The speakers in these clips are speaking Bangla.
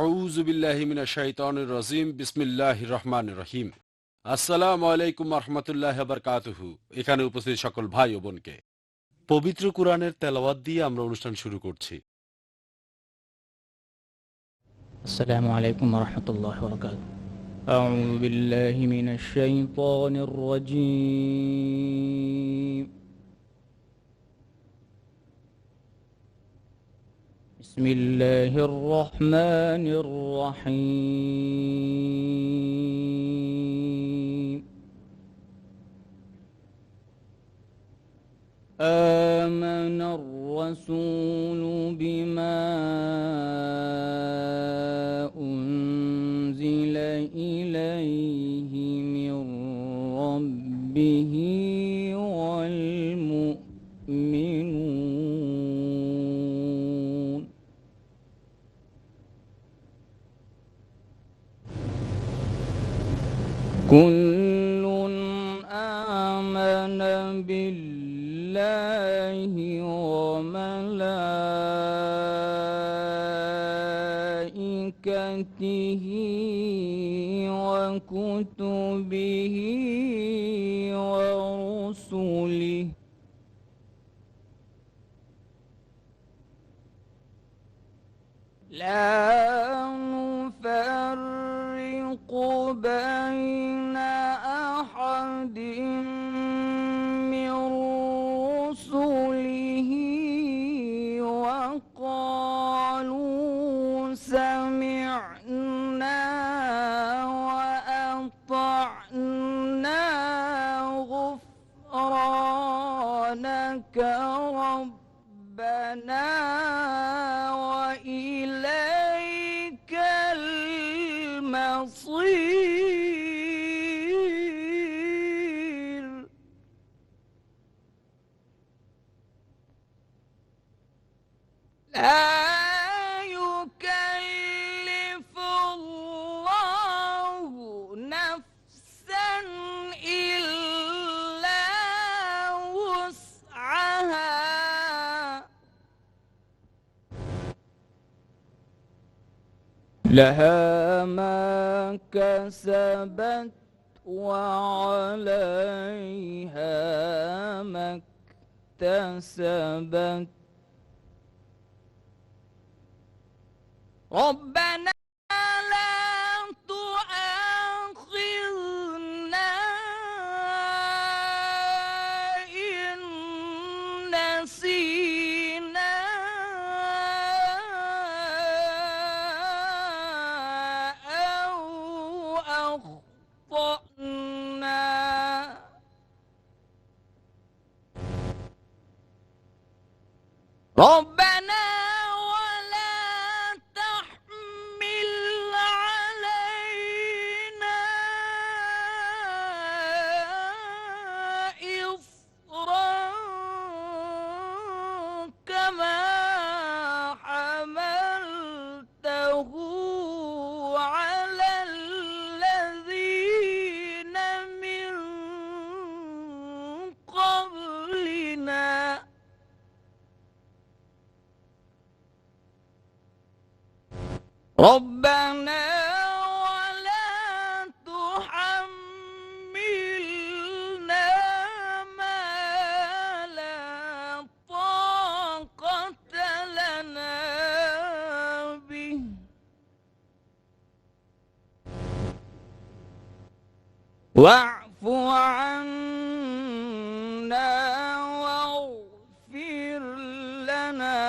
আউযু বিল্লাহি মিনাশ শাইতানির রাজিম বিসমিল্লাহির রহমানির রহিম। আসসালামু আলাইকুম ওয়া রাহমাতুল্লাহি ওয়া বারাকাতুহু। এখানে উপস্থিত সকল ভাই ও বোনকে পবিত্র কুরআনের তেলাওয়াত দিয়ে আমরা অনুষ্ঠান শুরু করছি। السلام عليكم ورحمة الله وبركاته. أعوذ بالله من الشيطان الرجيم. بسم الله الرحمن الرحيم. آمن الرسول بما أنزل إليه من ربه والمؤمنون كل آمن بالله وملائكته وكتبه ورسله لا نفرق بين أحد من رسله وقالوا سمعنا وأطعنا غفرانك ربنا وإليك المصير لا يكلف الله نفسا إلا وسعها لها ما كسبت وعليها ما اكتسبت ربنا لا تؤاخذنا إن نسينا أو أخطأنا ربنا ولا تحمل علينا إصرا كما حملته على الذين من قبلنا ربنا ولا تحملنا ما لا طاقة لنا به واعف عنا واغفر لنا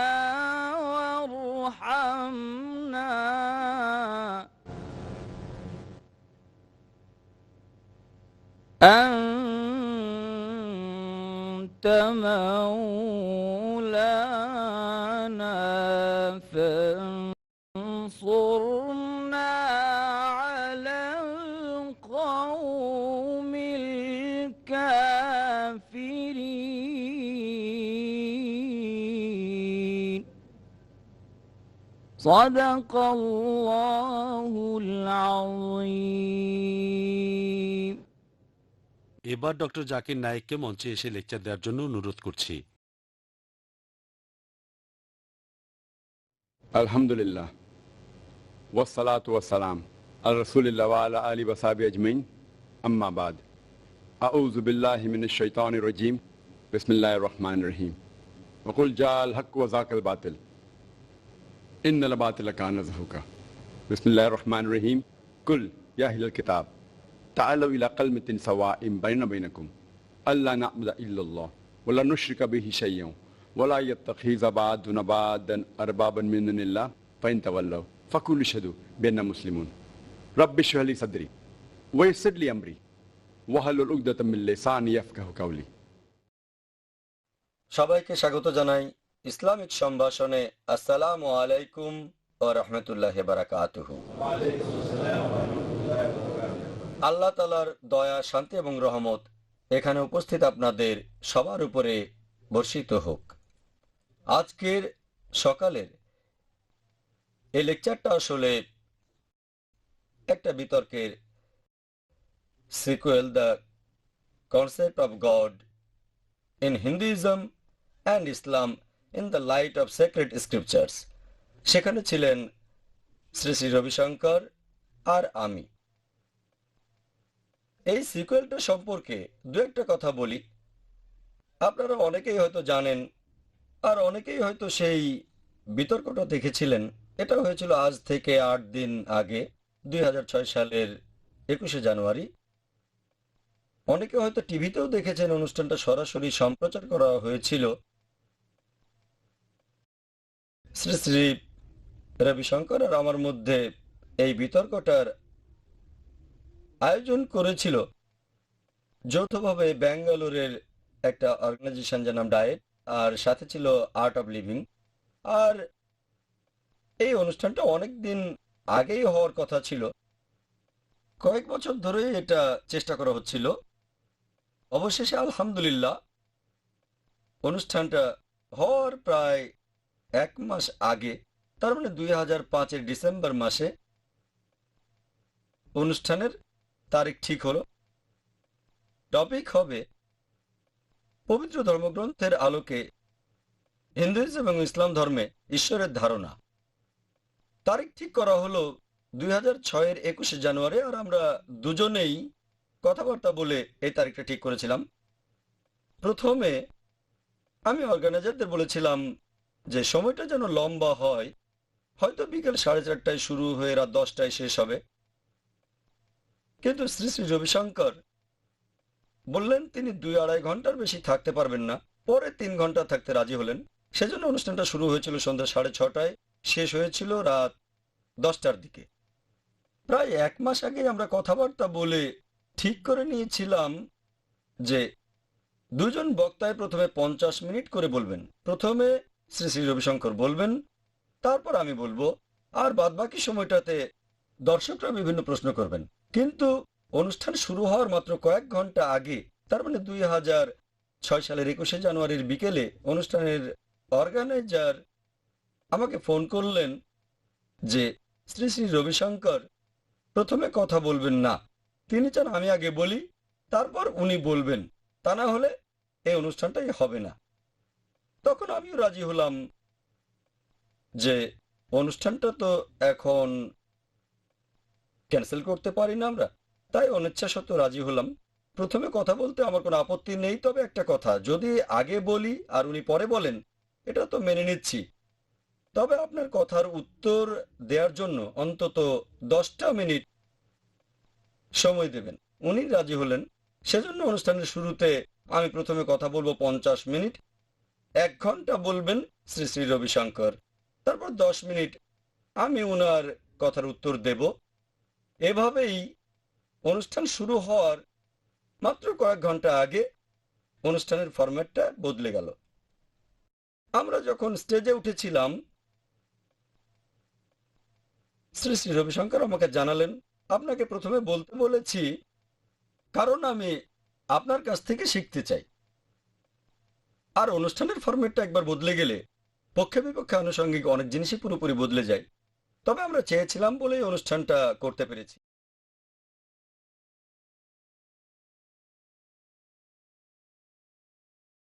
وارحمنا أنت مولانا فانصرنا على القوم الكافرين صدق الله العظيم. এবার ডক্টর জাকির নায়েককে মঞ্চে এসে লেকচার দেওয়ার জন্য অনুরোধ করছি। আলহামদুলিল্লাহ वस्सलातु वस्सलाम अला रसूलिल्लाह व अला आलिहि व सहबिहि अजमईन अम्मा बाद अऊज़ु बिल्लाहि मिनश शैतानिर रजीम बिस्मिल्लाहिर रहमानिर रहीम वक़ुल जाअल हक़्क़ु व ज़ाक़ल बातिल इन्नल बातिल कान ज़हूक़ा बिस्मिल्लाहिर रहमानिर रहीम कुल या अहलल किताब ताअलू इला कलिमतिन सवाइम बैना बैनकुम अल्ला नअबुद इल्लल्लाह व ला नुश्रिका बिही शय्यन व ला यत्तखिज़ बअदुना बअदन अरबाबन मिन दुनिल्लाह फ़इन तवल्लव फ़क़ूलू अशहदू बिअन्ना मुस्लिमून रब्बि इश्रह ली सदरी व यस्सिर ली अमरी ওয়াহলুল উকদাতাম মিন লিসানি ইয়াফকাহু কাওলি। সবাইকে স্বাগত জানাই ইসলামিক সম্ভাষণে। আসসালামু আলাইকুম ওয়া রাহমাতুল্লাহি ওয়া বারাকাতুহু। আল্লাহ তাআলার দয়া, শান্তি এবং রহমত এখানে উপস্থিত আপনাদের সবার উপরে বর্ষিত হোক। আজকের সকালের এই লেকচারটা আসলে একটা বিতর্কের sequel, the concept of God in Hinduism and Islam in the light of sacred scriptures। সেখানে ছিলেন শ্রী শ্রী রবিশঙ্কর আর আমি। এই সিকুয়েলটা সম্পর্কে দু একটা কথা বলি। আপনারা অনেকেই হয়তো জানেন, আর অনেকেই হয়তো সেই বিতর্কটা দেখেছিলেন। এটা হয়েছিল আজ থেকে 8 দিন আগে, 2006 সালের 21শে জানুয়ারি। অনেকে হয়তো টিভিতেও দেখেছেন, অনুষ্ঠানটা সরাসরি সম্প্রচার করা হয়েছিল। শ্রী শ্রী রবিশঙ্কর আর আমার মধ্যে এই বিতর্কটার আয়োজন করেছিল যৌথভাবে ব্যাঙ্গালোরের একটা অর্গানাইজেশন যার নাম ডায়েট, আর সাথে ছিল আর্ট অফ লিভিং। আর এই অনুষ্ঠানটা অনেক দিন আগেই হওয়ার কথা ছিল, কয়েক বছর ধরেই এটা চেষ্টা করা হচ্ছিল। অবশেষে আলহামদুলিল্লাহ অনুষ্ঠানটা হওয়ার প্রায় 1 মাস আগে, তার মানে 2005-এর ডিসেম্বর মাসে অনুষ্ঠানের তারিখ ঠিক হলো। টপিক হবে পবিত্র ধর্মগ্রন্থের আলোকে হিন্দুইজম এবং ইসলাম ধর্মে ঈশ্বরের ধারণা। তারিখ ঠিক করা হলো 2006-এর 21শে জানুয়ারি, আর আমরা দুজনেই কথাবার্তা বলে এই তারিখটা ঠিক করেছিলাম। প্রথমে আমি অর্গানাইজারদের বলেছিলাম যে সময়টা যেন লম্বা হয়, হয়তো বিকেল 4:30টায় শুরু হয়ে রাত 10টায় শেষ হবে। কিন্তু শ্রী শ্রী রবিশঙ্কর বললেন তিনি 2-2.5 ঘন্টার বেশি থাকতে পারবেন না। পরে 3 ঘন্টা থাকতে রাজি হলেন। সেজন্য অনুষ্ঠানটা শুরু হয়েছিল সন্ধ্যা 6:30টায়, শেষ হয়েছিল রাত 10টার দিকে। প্রায় 1 মাস আগে আমরা কথাবার্তা বলে ঠিক করে নিয়েছিলাম যে দুজন বক্তায় প্রথমে 50 মিনিট করে বলবেন। প্রথমে শ্রী শ্রী রবিশঙ্কর বলবেন, তারপর আমি বলবো, আর বাদবাকি সময়টাতে দর্শকরা বিভিন্ন প্রশ্ন করবেন। কিন্তু অনুষ্ঠান শুরু হওয়ার মাত্র কয়েক ঘন্টা আগে, তার মানে 2006 সালের 21শে জানুয়ারির বিকেলে অনুষ্ঠানের অর্গানাইজার আমাকে ফোন করলেন যে শ্রী শ্রী রবিশঙ্কর প্রথমে কথা বলবেন না, তিনি চান আমি আগে বলি, তারপর উনি বলবেন, তা না হলে এই অনুষ্ঠানটাই হবে না। তখন আমিও রাজি হলাম যে অনুষ্ঠানটা তো এখন ক্যান্সেল করতে পারি না আমরা, তাই অনিচ্ছা সত্ত্বেও রাজি হলাম। প্রথমে কথা বলতে আমার কোনো আপত্তি নেই, তবে একটা কথা, যদি আগে বলি আর উনি পরে বলেন, এটা তো মেনে নিচ্ছি, তবে আপনার কথার উত্তর দেওয়ার জন্য অন্তত 10টা মিনিট সময় দেবেন। উনি রাজি হলেন। সেজন্য অনুষ্ঠানের শুরুতে আমি প্রথমে কথা বলবো 50 মিনিট, 1 ঘন্টা বলবেন শ্রী শ্রী রবিশঙ্কর, তারপর 10 মিনিট আমি উনার কথার উত্তর দেব। এভাবেই অনুষ্ঠান শুরু হওয়ার মাত্র কয়েক ঘন্টা আগে অনুষ্ঠানের ফরম্যাটটা বদলে গেল। আমরা যখন স্টেজে উঠেছিলাম, শ্রী শ্রী রবিশঙ্কর আমাকে জানালেন, আপনাকে প্রথমে বলতে বলেছি কারণ আমি আপনার কাছ থেকে শিখতে চাই, আর অনুষ্ঠানের ফরম্যাটটা একবার বদলে গেলে পক্ষে বিপক্ষে আনুষঙ্গিক অনেক জিনিসই পুরোপুরি বদলে যায়। তবে আমরা চেয়েছিলাম বলেই অনুষ্ঠানটা করতে পেরেছি।